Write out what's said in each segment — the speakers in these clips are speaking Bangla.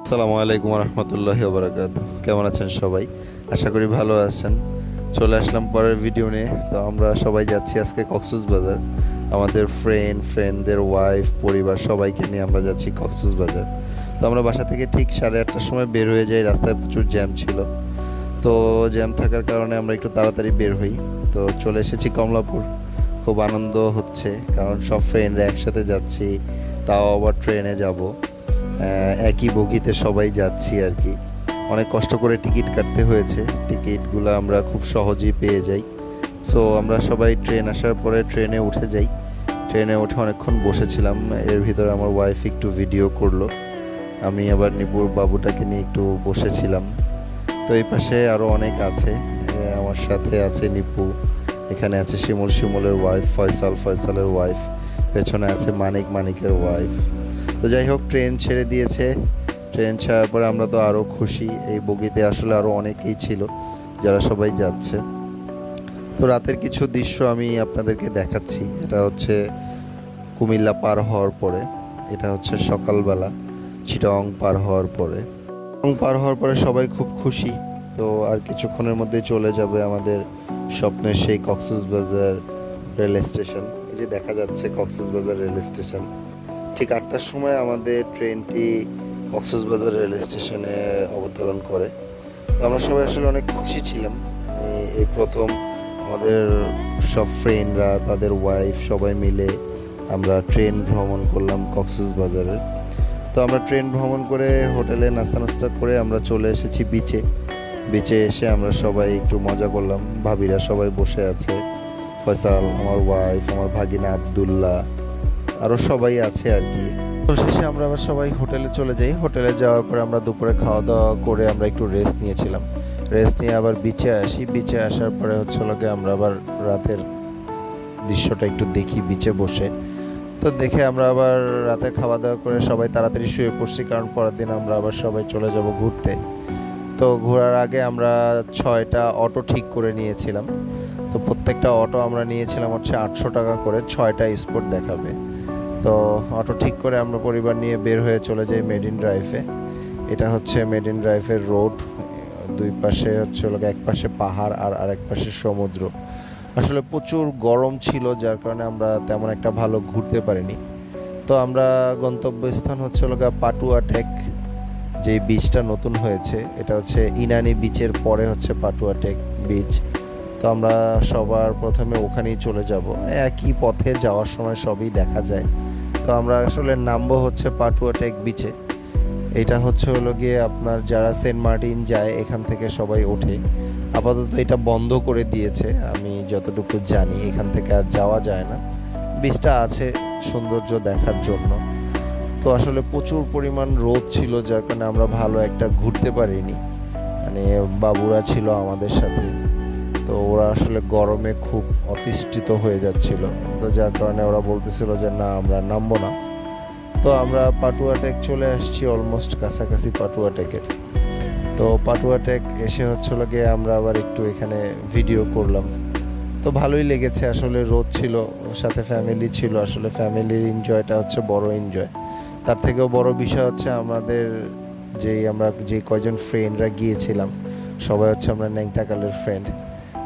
আসসালামু আলাইকুম রহমতুল্লাহি ওবারাকাতুহু। কেমন আছেন সবাই? আশা করি ভালো আছেন। চলে আসলাম পরের ভিডিও নিয়ে। তো আমরা সবাই যাচ্ছি আজকে কক্সবাজার। আমাদের ফ্রেন্ডদের ওয়াইফ, পরিবার সবাইকে নিয়ে আমরা যাচ্ছি কক্সবাজার। তো আমরা বাসা থেকে ঠিক 8:30টার সময় বের হয়ে যাই। রাস্তায় প্রচুর জ্যাম ছিল। তো জ্যাম থাকার কারণে আমরা একটু তাড়াতাড়ি বের হই। তো চলে এসেছি কমলাপুর। খুব আনন্দ হচ্ছে, কারণ সব ফ্রেন্ডরা একসাথে যাচ্ছি, তাও আবার ট্রেনে যাব। একই বগিতে সবাই যাচ্ছি আর কি। অনেক কষ্ট করে টিকিট কাটতে হয়েছে, টিকিটগুলো আমরা খুব সহজেই পেয়ে যাই। সো আমরা সবাই ট্রেন আসার পরে ট্রেনে উঠে যাই। ট্রেনে উঠে অনেকক্ষণ বসেছিলাম, এর ভিতরে আমার ওয়াইফ একটু ভিডিও করলো, আমি আবার নিপুর বাবুটাকে নিয়ে একটু বসেছিলাম। তো এই পাশে আরও অনেক আছে, আমার সাথে আছে নিপু, এখানে আছে শিমুলের ওয়াইফ, ফয়সালের ওয়াইফ, পেছনে আছে মানিকের ওয়াইফ। তো যাই হোক, ট্রেন ছেড়ে দিয়েছে। ট্রেন ছাড়ার পরে আমরা তো আরও খুশি। এই বগিতে আসলে আরও অনেকেই ছিল যারা সবাই যাচ্ছে। তো রাতের কিছু দৃশ্য আমি আপনাদেরকে দেখাচ্ছি। এটা হচ্ছে কুমিল্লা পার হওয়ার পরে, এটা হচ্ছে সকালবেলা চিটাগং পার হওয়ার পরে। পার হওয়ার পরে সবাই খুব খুশি। তো আর কিছুক্ষণের মধ্যে চলে যাবে আমাদের স্বপ্নের সেই কক্সবাজার রেল স্টেশন। এই যে দেখা যাচ্ছে কক্সবাজার রেল স্টেশন। ঠিক 8টার সময় আমাদের ট্রেনটি কক্সবাজার রেল স্টেশনে অবতরণ করে। তো আমরা সবাই আসলে অনেক খুশি ছিলাম। এই প্রথম আমাদের সব ফ্রেন্ডরা, তাদের ওয়াইফ সবাই মিলে আমরা ট্রেন ভ্রমণ করলাম কক্সবাজারের। তো আমরা ট্রেন ভ্রমণ করে হোটেলে নাস্তা করে আমরা চলে এসেছি বিচে এসে আমরা সবাই একটু মজা করলাম। ভাবিরা সবাই বসে আছে, ফয়সাল, আমার ওয়াইফ, আমার ভাগিনা আবদুল্লাহ, আরও সবাই আছে আর কি। তো শেষে আমরা আবার সবাই হোটেলে চলে যাই। হোটেলে যাওয়ার পরে আমরা দুপুরে খাওয়া দাওয়া করে আমরা একটু রেস্ট নিয়েছিলাম। রেস্ট নিয়ে আবার বিচে আসি। বিচে আসার পরে হচ্ছে লোকে আমরা আবার রাতের দৃশ্যটা একটু দেখি বিচে বসে। তো দেখে আমরা আবার রাতে খাওয়া দাওয়া করে সবাই তাড়াতাড়ি শুয়ে পড়ছি, কারণ পরের দিন আমরা আবার সবাই চলে যাব ঘুরতে। তো ঘোরার আগে আমরা 6টা অটো ঠিক করে নিয়েছিলাম। তো প্রত্যেকটা অটো আমরা নিয়েছিলাম হচ্ছে 800 টাকা করে, 6টা স্পট দেখাবে। তো অটো ঠিক করে আমরা পরিবার নিয়ে বের হয়ে চলে যাই মেরিন ড্রাইভে। এটা হচ্ছে মেরিন ড্রাইভের রোড। দুই পাশে হচ্ছে এক পাশে পাহাড় আর আরেক পাশে সমুদ্র। আসলে প্রচুর গরম ছিল, যার কারণে আমরা তেমন একটা ভালো ঘুরতে পারিনি। তো আমরা গন্তব্যস্থান হচ্ছে পাটুয়া টেক, যে বিচটা নতুন হয়েছে, এটা হচ্ছে ইনানি বিচের পরে হচ্ছে পাটুয়া টেক বিচ। তো আমরা সবার প্রথমে ওখানেই চলে যাব। একই পথে যাওয়ার সময় সবই দেখা যায়। তো আমরা আসলে নামবো হচ্ছে পাটুয়া টেক বিচে। এটা হচ্ছে গিয়ে আপনার যারা সেন্ট মার্টিন যায় এখান থেকে সবাই ওঠে। আপাতত এটা বন্ধ করে দিয়েছে, আমি যতটুকু জানি এখান থেকে আর যাওয়া যায় না। বিচটা আছে সৌন্দর্য দেখার জন্য। তো আসলে প্রচুর পরিমাণ রোদ ছিল, যার কারণে আমরা ভালো একটা ঘুরতে পারিনি। মানে বাবুরা ছিল আমাদের সাথে, তো ওরা আসলে গরমে খুব অতিষ্ঠিত হয়ে যাচ্ছিল। তো যার কারণে ওরা বলতেছিল যে না, আমরা নামবো না। তো আমরা পাটুয়া টেক চলে আসছি, অলমোস্ট কাছাকাছি পাটুয়া টেকের। তো পাটুয়া টেক এসে হচ্ছিল গিয়ে আমরা আবার একটু এখানে ভিডিও করলাম। তো ভালোই লেগেছে। আসলে রোদ ছিল, সাথে ফ্যামিলি ছিল। আসলে ফ্যামিলির এনজয়টা হচ্ছে বড় এনজয়। তার থেকেও বড় বিষয় হচ্ছে আমাদের আমরা যে কয়জন ফ্রেন্ডরা গিয়েছিলাম সবাই হচ্ছে আমরা ন্যাংটাকালের ফ্রেন্ড।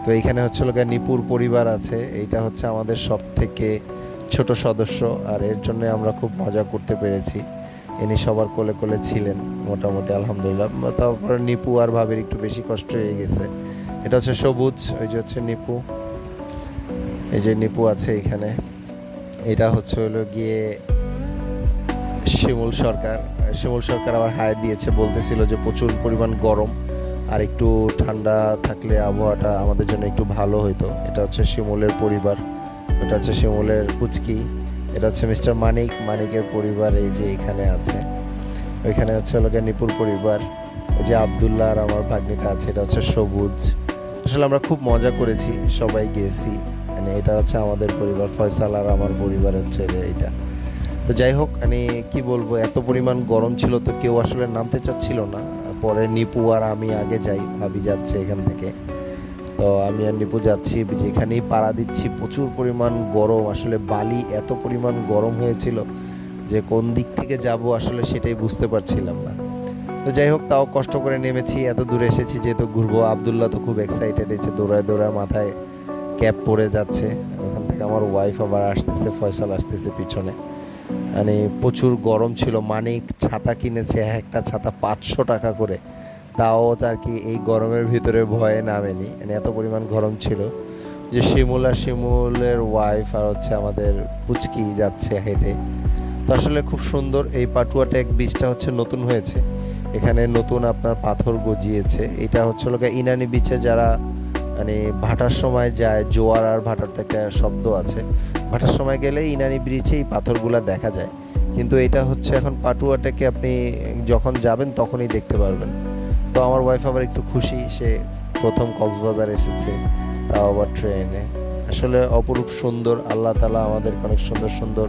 তো এইখানে হচ্ছে নিপুর পরিবার আছে, এইটা হচ্ছে আমাদের সব থেকে ছোট সদস্য, আর এর জন্য আমরা খুব মজা করতে পেরেছি। ইনি সবার কোলে কোলে ছিলেন মোটামুটি, আলহামদুলিল্লাহ। তারপরে নিপু আর ভাবির একটু বেশি কষ্ট হয়ে গেছে। এটা হচ্ছে সবুজ, ওই যে হচ্ছে নিপু, এই যে নিপু আছে এখানে। এটা হচ্ছে গিয়ে শিমুল সরকার আবার হাই দিয়েছে, বলতেছিল যে প্রচুর পরিমাণ গরম, আর একটু ঠান্ডা থাকলে আবহাওয়াটা আমাদের জন্য একটু ভালো হইতো। এটা হচ্ছে শিমুলের পরিবার, এটা হচ্ছে শিমুলের পুচকি, এটা হচ্ছে মিস্টার মানিকের পরিবার, এই যে এখানে আছে। ওইখানে হচ্ছে নিপুর পরিবার, ওই যে আবদুল্লাহ আর আমার ভাগ্নিটা আছে, এটা হচ্ছে সবুজ। আসলে আমরা খুব মজা করেছি, সবাই গেছি। মানে এটা হচ্ছে আমাদের পরিবার, ফয়সাল আর আমার পরিবার হচ্ছে এইটা। তো যাই হোক, মানে কি বলবো, এত পরিমাণ গরম ছিল তো কেউ আসলে নামতে চাচ্ছিল না। পরে নিপু আর আমি আগে যাই, ভাবি যাচ্ছে এখান থেকে। তো আমি আর নিপু যাচ্ছি, যেখানেই পাড়া দিচ্ছি প্রচুর পরিমাণ গরম। আসলে বালি এত পরিমাণ গরম হয়েছিল যে কোন দিক থেকে যাব আসলে সেটাই বুঝতে পারছিলাম না। তো যাই হোক, তাও কষ্ট করে নেমেছি, এত দূরে এসেছি যেহেতু ঘুরবো। আবদুল্লাহ তো খুব এক্সাইটেড, এই যে দৌড়ায় দৌড়ায় মাথায় ক্যাপ পরে যাচ্ছে। ওখান থেকে আমার ওয়াইফ আবার আসতেছে, ফয়সাল আসতেছে পিছনে। মানে প্রচুর গরম ছিল, মানিক ছাতা কিনেছে, একটা ছাতা 500 টাকা করে, তাও আর কি এই গরমের ভিতরে ভয়ে নামেনি, মানে এত পরিমাণ গরম ছিল। যে শিমুলের ওয়াইফ আর হচ্ছে আমাদের পুচকি যাচ্ছে হেঁটে। তো আসলে খুব সুন্দর। এই পাটুয়াটেক বীচটা হচ্ছে নতুন হয়েছে, এখানে নতুন আপনার পাথর গজিয়েছে। এটা হচ্ছে লোকে ইনানি বিচে যারা মানে ভাটার সময় যায়, জোয়ার আর ভাটার তো একটা শব্দ আছে, ভাটার সময় গেলে ইনানি ব্রিজে এই পাথরগুলা দেখা যায়। কিন্তু এটা হচ্ছে এখন পাটুয়াটেকে আপনি যখন যাবেন তখনই দেখতে পারবেন। তো আমার ওয়াইফ আবার একটু খুশি, সে প্রথম কক্সবাজার এসেছে, তাও আবার ট্রেনে। আসলে অপরূপ সুন্দর, আল্লাহ তাআলা আমাদেরকে অনেক সুন্দর সুন্দর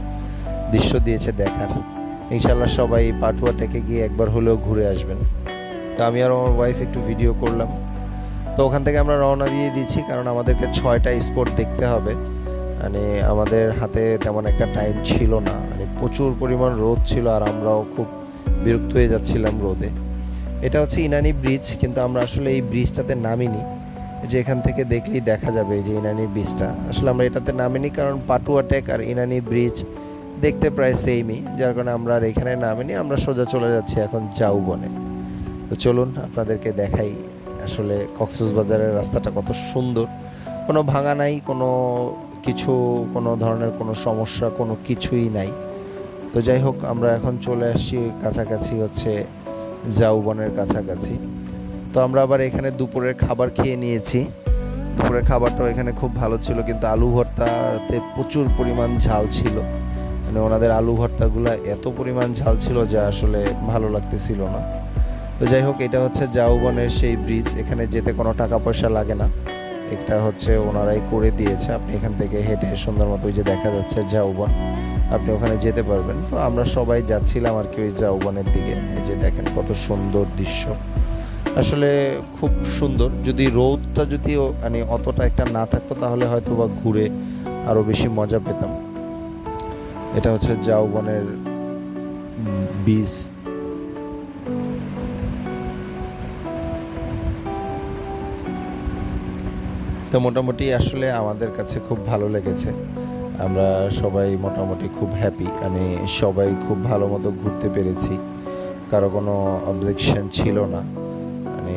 দৃশ্য দিয়েছে দেখার। ইনশাল্লাহ সবাই পাটুয়াটেকে গিয়ে একবার হলেও ঘুরে আসবেন। তো আমি আর আমার ওয়াইফ একটু ভিডিও করলাম। তো ওখান থেকে আমরা রওনা দিয়ে দিচ্ছি, কারণ আমাদেরকে 6টা স্পট দেখতে হবে। মানে আমাদের হাতে তেমন একটা টাইম ছিল না, মানে প্রচুর পরিমাণ রোদ ছিল আর আমরাও খুব বিরক্ত হয়ে যাচ্ছিলাম রোদে। এটা হচ্ছে ইনানি ব্রিজ, কিন্তু আমরা আসলে এই ব্রিজটাতে নামিনি। যে এখান থেকে দেখলেই দেখা যাবে যে ইনানি ব্রিজটা, আসলে আমরা এটাতে নামিনি কারণ পাটুয়াটেক আর ইনানি ব্রিজ দেখতে প্রায় সেমই, যার কারণে আমরা আর এখানে নামিনি। আমরা সোজা চলে যাচ্ছি এখন জাউবনে। তো চলুন আপনাদেরকে দেখাই আসলে কক্সবাজারের রাস্তাটা কত সুন্দর, কোনো ভাঙা নাই, কোনো কিছু, কোনো ধরনের কোনো সমস্যা, কোনো কিছুই নাই। তো যাই হোক, আমরা এখন চলে আসছি কাছাকাছি, হচ্ছে জাউবনের কাছাকাছি। তো আমরা আবার এখানে দুপুরের খাবার খেয়ে নিয়েছি। দুপুরের খাবারটাও এখানে খুব ভালো ছিল, কিন্তু আলু ভর্তাতে প্রচুর পরিমাণ ঝাল ছিল। মানে ওনাদের আলু ভর্তাগুলো এত পরিমাণ ঝাল ছিল যা আসলে ভালো লাগতেছিল না। তো যাই হোক, এটা হচ্ছে জাউবনের সেই ব্রিজ, এখানে যেতে কোনো টাকা পয়সা লাগে না, এটা হচ্ছে ওনারাই করে দিয়েছে। আপনি এখান থেকে হেঁটে সুন্দর মতো, ওই যে দেখা যাচ্ছে জাউবন, আপনি ওখানে যেতে পারবেন। তো আমরা সবাই যাচ্ছিলাম আর কি ওই জাউবনের দিকে। এই যে দেখেন কত সুন্দর দৃশ্য, আসলে খুব সুন্দর। যদি রোদটা যদি মানে অতটা একটা না থাকতো তাহলে হয়তো বা ঘুরে আরও বেশি মজা পেতাম। এটা হচ্ছে জাউবনের বীজ। তো মোটামুটি আসলে আমাদের কাছে খুব ভালো লেগেছে, আমরা সবাই মোটামুটি খুব হ্যাপি, মানে সবাই খুব ভালো মতো ঘুরতে পেরেছি, কারো কোনো অবজেকশন ছিল না। মানে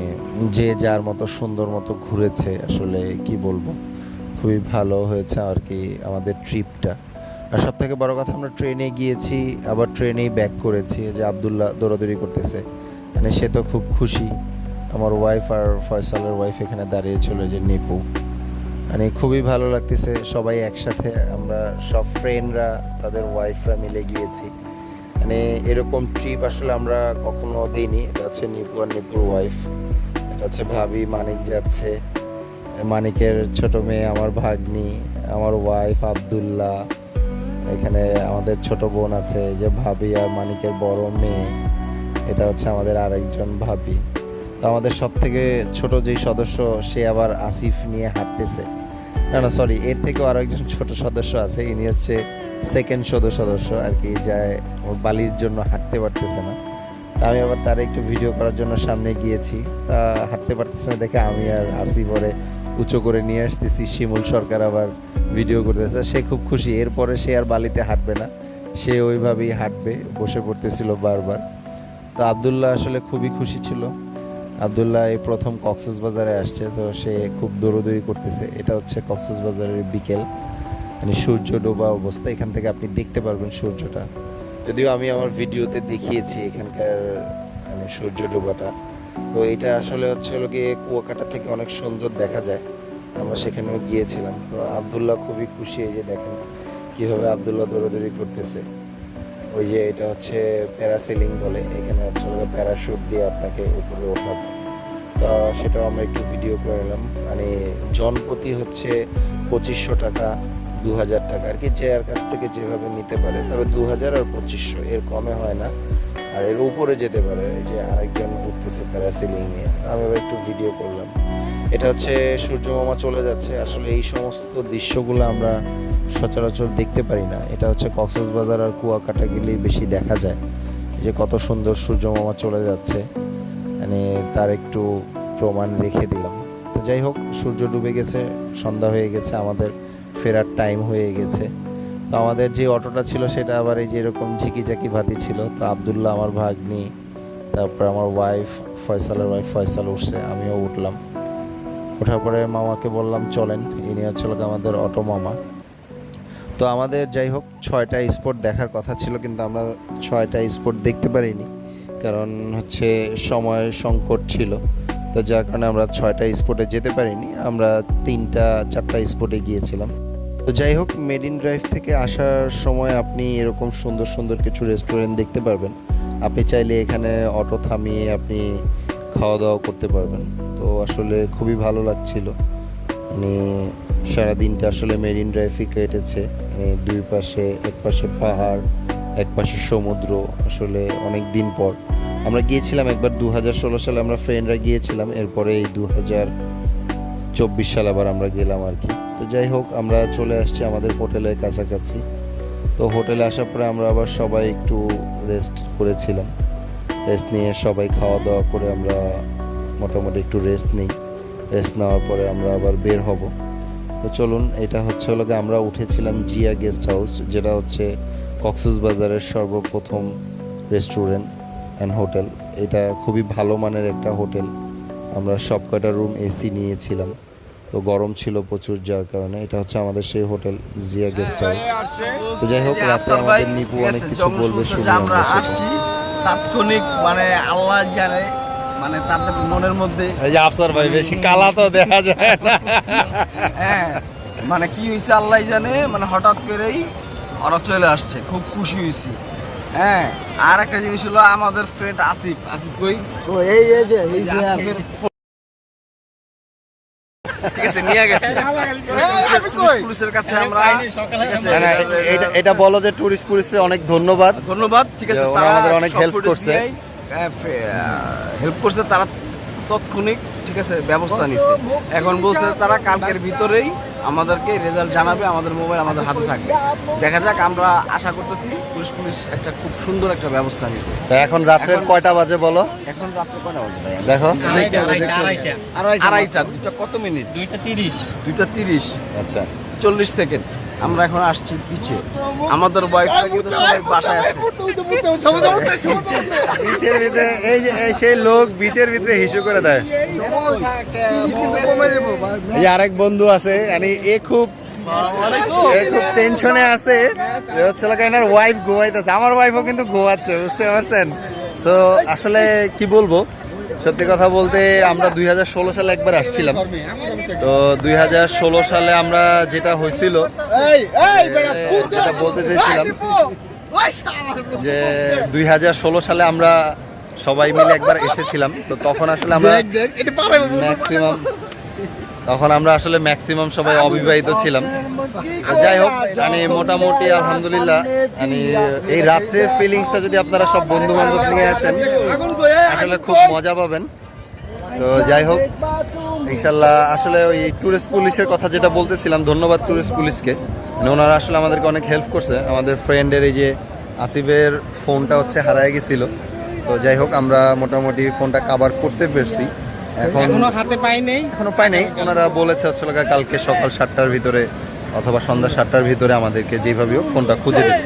যে যার মতো সুন্দর মতো ঘুরেছে, আসলে কি বলবো, খুবই ভালো হয়েছে আর কি আমাদের ট্রিপটা। আর সব থেকে বড় কথা, আমরা ট্রেনে গিয়েছি, আবার ট্রেনেই ব্যাক করেছি। যে আবদুল্লাহ দৌড়াদৌড়ি করতেছে, মানে সে তো খুব খুশি। আমার ওয়াইফ আর ফয়সালের ওয়াইফ এখানে দাঁড়িয়েছিল, যে নিপু, মানে খুবই ভালো লাগতেছে। সবাই একসাথে, আমরা সব ফ্রেন্ডরা তাদের ওয়াইফরা মিলে গিয়েছি। মানে এরকম ট্রিপ আসলে আমরা কখনো দিইনি। এটা হচ্ছে নিপু আর নিপুর ওয়াইফ, এটা হচ্ছে ভাবি, মানিক যাচ্ছে, মানিকের ছোট মেয়ে আমার ভাগ্নি, আমার ওয়াইফ আবদুল্লাহ, এখানে আমাদের ছোট বোন আছে, যে ভাবি আর মানিকের বড় মেয়ে, এটা হচ্ছে আমাদের আরেকজন ভাবি। তো আমাদের সব থেকে ছোট যেই সদস্য, সে আবার আসিফ নিয়ে হাঁটতেছে। না সরি, এর থেকেও আরও একজন ছোট সদস্য আছে, ইনি হচ্ছে সেকেন্ড সদস্য আর কি, যায় ওর বালির জন্য হাঁটতে পারতেছে না। তা আমি আবার তার একটু ভিডিও করার জন্য সামনে গিয়েছি, তা হাঁটতে পারতেছে না দেখে আমি আর আসিফ ওরে উঁচু করে নিয়ে আসতেছি। শিমুল সরকার আবার ভিডিও করতেছে, সে খুব খুশি। এরপরে সে আর বালিতে হাঁটবে না, সে ওইভাবেই হাঁটবে, বসে পড়তেছিল বারবার। তো আবদুল্লাহ আসলে খুবই খুশি ছিল। আবদুল্লাহ এই প্রথম কক্সবাজারে আসছে, তো সে খুব দৌড়দৌড়ি করতেছে। এটা হচ্ছে কক্সবাজারের বিকেল, মানে সূর্য ডোবা অবস্থা। এখান থেকে আপনি দেখতে পারবেন সূর্যটা, যদিও আমি আমার ভিডিওতে দেখিয়েছি এখানকার মানে সূর্য ডোবাটা। তো এটা আসলে হচ্ছে গিয়ে কুয়াকাটা থেকে অনেক সুন্দর দেখা যায়, আমরা সেখানেও গিয়েছিলাম। তো আবদুল্লাহ খুবই খুশি, এই যে দেখেন কীভাবে আবদুল্লাহ দৌড়দৌড়ি করতেছে। ওই যে এটা হচ্ছে প্যারাসেলিং বলে, এখানে হচ্ছে প্যারাশুট দিয়ে আপনাকে উপরে ওঠাবে। তো সেটাও আমরা একটু ভিডিও করে নিলাম। মানে জনপ্রতি হচ্ছে 2500 টাকা, 2000 টাকা আর কি, যে আর কাছ থেকে যেভাবে নিতে পারে। তবে 2000 আর 2500, এর কমে হয় না। আর এর উপরে যেতে পারে, এই যে আরেকজন উঠতেছে প্যারাসেলিং নিয়ে, আমি আবার একটু ভিডিও করলাম। এটা হচ্ছে সূর্য মামা চলে যাচ্ছে। আসলে এই সমস্ত দৃশ্যগুলো আমরা সচরাচর দেখতে পারি না, এটা হচ্ছে কক্সবাজার আর কুয়াকাটা গেলেই বেশি দেখা যায়, যে কত সুন্দর সূর্য মামা চলে যাচ্ছে। মানে তার একটু প্রমাণ রেখে দিলাম। তো যাই হোক, সূর্য ডুবে গেছে, সন্ধ্যা হয়ে গেছে, আমাদের ফেরার টাইম হয়ে গেছে। তো আমাদের যে অটোটা ছিল সেটা আবার এই যে এরকম ঝিকিঝাকি ভাতি ছিল। তো আবদুল্লাহ আমার ভাগ্নি, তারপর আমার ওয়াইফ ফয়সালের ওয়াইফ ফয়সাল উঠছে, আমিও উঠলাম। ওঠার পরে মামাকে বললাম চলেন, ইনি হচ্ছে আমাদের অটো মামা। তো আমাদের যাই হোক 6টা স্পট দেখার কথা ছিল, কিন্তু আমরা 6টা স্পট দেখতে পারিনি, কারণ হচ্ছে সময় সংকট ছিল। তো যার কারণে আমরা 6টা স্পটে যেতে পারিনি, আমরা 3-4টা স্পটে গিয়েছিলাম। তো যাই হোক, মেরিন ড্রাইভ থেকে আসার সময় আপনি এরকম সুন্দর সুন্দর কিছু রেস্টুরেন্ট দেখতে পারবেন। আপনি চাইলে এখানে অটো থামিয়ে আপনি খাওয়া দাওয়া করতে পারবেন। তো আসলে খুবই ভালো লাগছিল, মানে সারাদিনটা আসলে মেরিন ড্রাইভে কেটেছে। মানে দুই পাশে, এক পাশে পাহাড়, এক পাশে সমুদ্র। আসলে অনেক দিন পর আমরা গিয়েছিলাম একবার 2016 সালে আমরা ফ্রেন্ডরা গিয়েছিলাম, এরপরে এই 2024 সালে আবার আমরা গেলাম আর কি। তো যাই হোক, আমরা চলে আসছি আমাদের হোটেলের কাছাকাছি। তো হোটেলে আসার পরে আমরা আবার সবাই একটু রেস্ট করেছিলাম। রেস্ট নিয়ে সবাই খাওয়া দাওয়া করে আমরা মোটামুটি একটু রেস্ট নিই। রেস্ট নেওয়ার পরে আমরা আবার বের হব। তো চলুন, এটা হচ্ছে আমরা উঠেছিলাম জিয়া গেস্ট হাউস, যেটা হচ্ছে কক্সবাজারের সর্বপ্রথম রেস্টুরেন্ট অ্যান্ড হোটেল। এটা খুবই ভালো মানের একটা হোটেল। আমরা সব কয়টা রুম এসি নিয়েছিলাম, তো গরম ছিল প্রচুর, যার কারণে এটা হচ্ছে আমাদের সেই হোটেল জিয়া গেস্ট হাউস। তো যাই হোক, রাতে আমাদের নিপু অনেক কিছু বলবে, শুনি আমরা আসছি। তাৎক্ষণিক মানে আল্লাহ জানে, মানে তাদের মনের মধ্যে এই যে আফসার ভাই বেশি কালা তো দেখা যায় না। হ্যাঁ, মানে কি হয়েছে আল্লাহ জানে, মানে হঠাৎ করেই ওরা চলে আসছে, খুব খুশি হয়েছি। হ্যাঁ, আর একটা জিনিস হলো আমাদের ফ্রেন্ড আসিফ কই এই যে আসিফের ঠিক আছে নিয়ে গেছে পুলিশের কাছে আমরা। এটা বলো যে টুরিস্ট পুলিশের অনেক ধন্যবাদ। ঠিক আছে, তারা আমাদের অনেক হেল্প করছে। হেল্প করছে তারা তাৎক্ষণিক, ঠিক আছে, ব্যবস্থা নিচ্ছে। এখন বলছে তারা কালকের ভিতরেই আমাদেরকে রেজাল্ট জানাবে, আমাদের মোবাইল আমাদের হাতে থাকবে। দেখা যাক, আমরা আশা করতেছি পুলিশ একটা খুব সুন্দর একটা ব্যবস্থা নিচ্ছে। এখন রাত্রে কয়টা বাজে বলো? এখন রাত্রে কয়টা বাজে ভাই? দেখো আড়াইটা। দুইটা কত মিনিট? 2:30। আচ্ছা, 40 সেকেন্ড। আমরা এখন আসছি পিছে, আমাদের বয়সটা কিন্তু সবাই বাসায় আছে। বিচের ভিতরে এই যে সেই লোক বিচের ভিতরে হিসু করে দেয়। এই আরেক বন্ধু আছে, মানে এ খুব টেনশনে আছে, হচ্ছে এনার ওয়াইফ ঘুমাইতেছে। আমার ওয়াইফও কিন্তু ঘুমাচ্ছে, বুঝতে পারছেন? তো আসলে কি বলবো, সত্যি কথা বলতে আমরা 2016 সালে একবার আসছিলাম। তো 2016 সালে আমরা যেটা হয়েছিল, যেটা বলতে চেয়েছিলাম যে 2016 সালে আমরা সবাই মিলে একবার এসেছিলাম। তো তখন আসলে আমরা ম্যাক্সিমাম সবাই অবিবাহিত ছিলাম। যাই হোক, মানে মোটামুটি আলহামদুলিল্লাহ, মানে এই রাত্রের ফিলিংসটা যদি আপনারা সব বন্ধু বান্ধব নিয়ে আসেন, আসলে খুব মজা পাবেন। তো যাই হোক, ইনশাল্লাহ আসলে ওই টুরিস্ট পুলিশের কথা যেটা বলতেছিলাম, ধন্যবাদ টুরিস্ট পুলিশকে। মানে ওনারা আসলে আমাদেরকে অনেক হেল্প করছে। আমাদের ফ্রেন্ডের এই যে আসিফের ফোনটা হচ্ছে হারায় গেছিল। তো যাই হোক, আমরা মোটামুটি ফোনটা কাভার করতে পেরেছি। এখনো পাই নাই। ওনারা বলেছে হচ্ছে কালকে সকাল 7টার ভিতরে অথবা সন্ধ্যা 7টার ভিতরে আমাদেরকে যেভাবে হোক ফোনটা খুঁজে দেবে।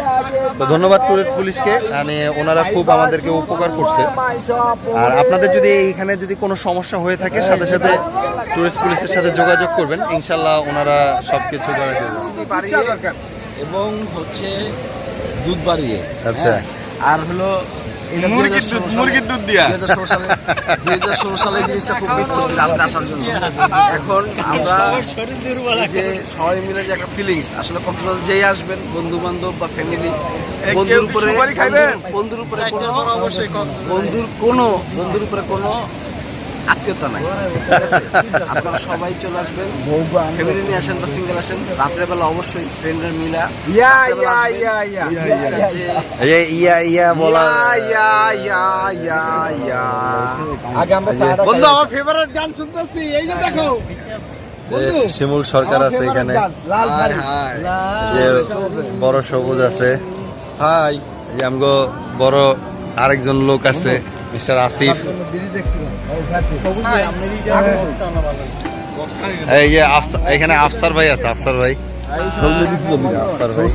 তো ধন্যবাদ টুরিস্ট পুলিশকে, মানে ওনারা খুব আমাদেরকে উপকার করছে। আর আপনাদের যদি এইখানে যদি কোনো সমস্যা হয়ে থাকে, সাথে সাথে টুরিস্ট পুলিশের সাথে যোগাযোগ করবেন, ইনশাল্লাহ ওনারা সবকিছু করে দেবেন। এবং হচ্ছে দুধ বাড়িয়ে, আচ্ছা, আর হলো মুরগির দুধ দিয়া 2016 সালে জিনিসটা খুব মিস করছি রাত্রে আসার জন্য। এখন আমরা যে সবাই মিলে যে একটা ফিলিংস, আসলে কক্সবাজার যেই আসবেন, বন্ধু বান্ধব বা ফ্যামিলি, বন্ধুর উপরে কোনো আত্মীয়তা নাই, ঠিক আছে? আপনারা সবাই চলে আসবেন, ফ্যামিলি নিয়ে আসেন বা সিঙ্গেল আসেন, রাত্রেবেলা অবশ্যই ফ্রেন্ডরা মিলা বন্ধু, আমার ফেভারিট গান শুনতেছি, এই যে দেখো শিমুল সরকার আছে এখানে, বড় সবুজ আছে, হাই আমগো বড় আরেকজন লোক আছে, মিস্টার আসিফ, এই যে এখানে আফসার ভাই আছে, আফসার ভাই। আফসার ভাই।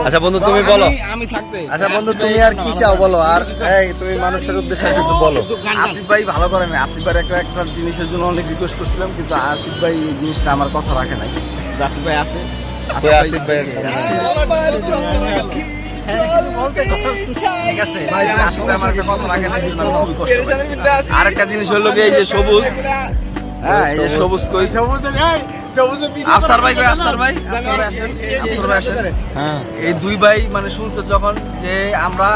আচ্ছা বন্ধু তুমি বলো। আমি থাকতে আচ্ছা বন্ধু তুমি আর কি চাও বলো, আর এই তুমি মানুষের উদ্দেশ্যে কিছু বলো। আসিফ ভাই ভালো করে না। আসিফ ভাই একটা জিনিসের জন্য অনেক রিকোয়েস্ট করছিলাম, কিন্তু আসিফ ভাই এই জিনিসটা আমার কথা রাখে নাই। আসিফ ভাই আছে, কই আসিফ ভাই? ঠিক আছে ভাই, আসিফ ভাই আমার একটা কথা রাখে নাই, এই জন্য আমি খুবই কষ্ট পাইছি। আরেকটা জিনিস হলো কি, এই যে সবুজ, হ্যাঁ এই যে সবুজ কই, আফসার ভাই কই, আফসার ভাই, আফসার ভাই আসেন, আফসার ভাই আসেন। হ্যাঁ এই দুই ভাই মানে শুনছে যখন যে আমরা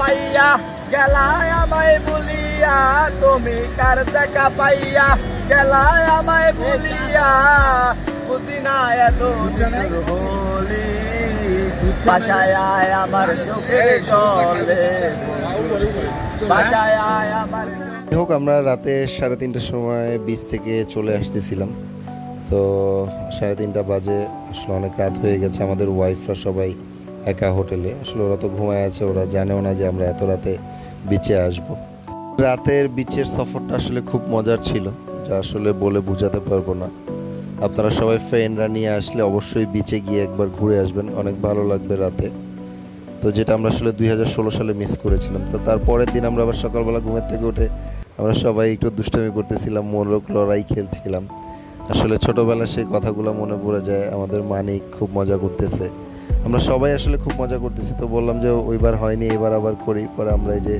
পাইয়া গেলায় আমায় বলিয়া, তুমি কার দেখা পাইয়া গেলায় আমায় বলিয়া, বুঝি না এত হলি বাসায় আয় আমার চোখে চলে, বাসায় আয় আমার। যাই হোক আমরা রাতে 3:30টার সময় বিচ থেকে চলে আসতেছিলাম। তো 3:30 বাজে, আসলে অনেক রাত হয়ে গেছে। আমাদের ওয়াইফরা সবাই একা হোটেলে, আসলে ওরা তো ঘুমায় আছে, ওরা জানেও না যে আমরা এত রাতে বিচে আসব। রাতের বিচের সফরটা আসলে খুব মজার ছিল, যা আসলে বলে বোঝাতে পারবো না। আপনারা সবাই ফ্রেন্ডরা নিয়ে আসলে অবশ্যই বিচে গিয়ে একবার ঘুরে আসবেন, অনেক ভালো লাগবে রাতে। তো যেটা আমরা আসলে 2016 সালে মিস করেছিলাম। তো তারপরের দিন আমরা আবার সকালবেলা ঘুমের থেকে উঠে আমরা সবাই একটু দুষ্টামি করতেছিলাম, মোরগ লড়াই খেলছিলাম। আসলে ছোটোবেলার সেই কথাগুলো মনে পড়ে যায়। আমাদের মানিক খুব মজা করতেছে, আমরা সবাই আসলে খুব মজা করতেছি। তো বললাম যে ওইবার হয়নি, এবার আবার করি। পরে আমরা এই যে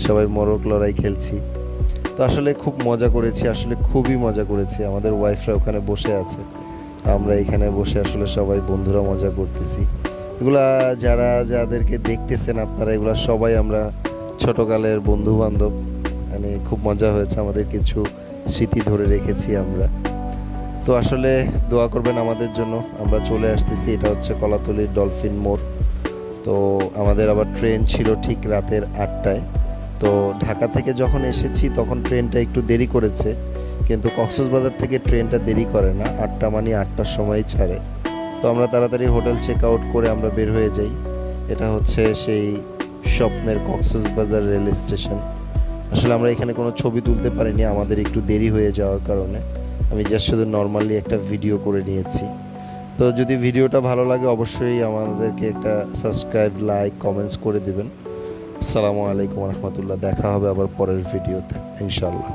সবাই মোরগ লড়াই খেলছি। তো আসলে খুব মজা করেছি, আসলে খুবই মজা করেছি। আমাদের ওয়াইফরা ওখানে বসে আছে, আমরা এখানে বসে আসলে সবাই বন্ধুরা মজা করতেছি। এগুলা যারা যাদেরকে দেখতেছেন আপনারা, এগুলা সবাই আমরা ছোটোকালের বন্ধু বান্ধব। মানে খুব মজা হয়েছে, আমাদের কিছু স্মৃতি ধরে রেখেছি আমরা। তো আসলে দোয়া করবেন আমাদের জন্য। আমরা চলে আসতেছি, এটা হচ্ছে কলাতলির ডলফিন মোড়। তো আমাদের আবার ট্রেন ছিল ঠিক রাতের 8টায়। তো ঢাকা থেকে যখন এসেছি তখন ট্রেনটা একটু দেরি করেছে, কিন্তু কক্সবাজার থেকে ট্রেনটা দেরি করে না, 8টা মানে 8টার সময়ই ছাড়ে। তো আমরা তাড়াতাড়ি হোটেল চেক আউট করে আমরা বের হয়ে যাই। এটা হচ্ছে সেই স্বপ্নের কক্সবাজার রেল স্টেশন। আসলে আমরা এখানে কোনো ছবি তুলতে পারিনি, আমাদের একটু দেরি হয়ে যাওয়ার কারণে। আমি জাস্ট শুধু নর্মালি একটা ভিডিও করে নিয়েছি। তো যদি ভিডিওটা ভালো লাগে অবশ্যই আমাদেরকে একটা সাবস্ক্রাইব, লাইক, কমেন্টস করে দিবেন। আসসালামু আলাইকুম রহমতুল্লাহ। দেখা হবে আবার পরের ভিডিওতে ইনশাআল্লাহ।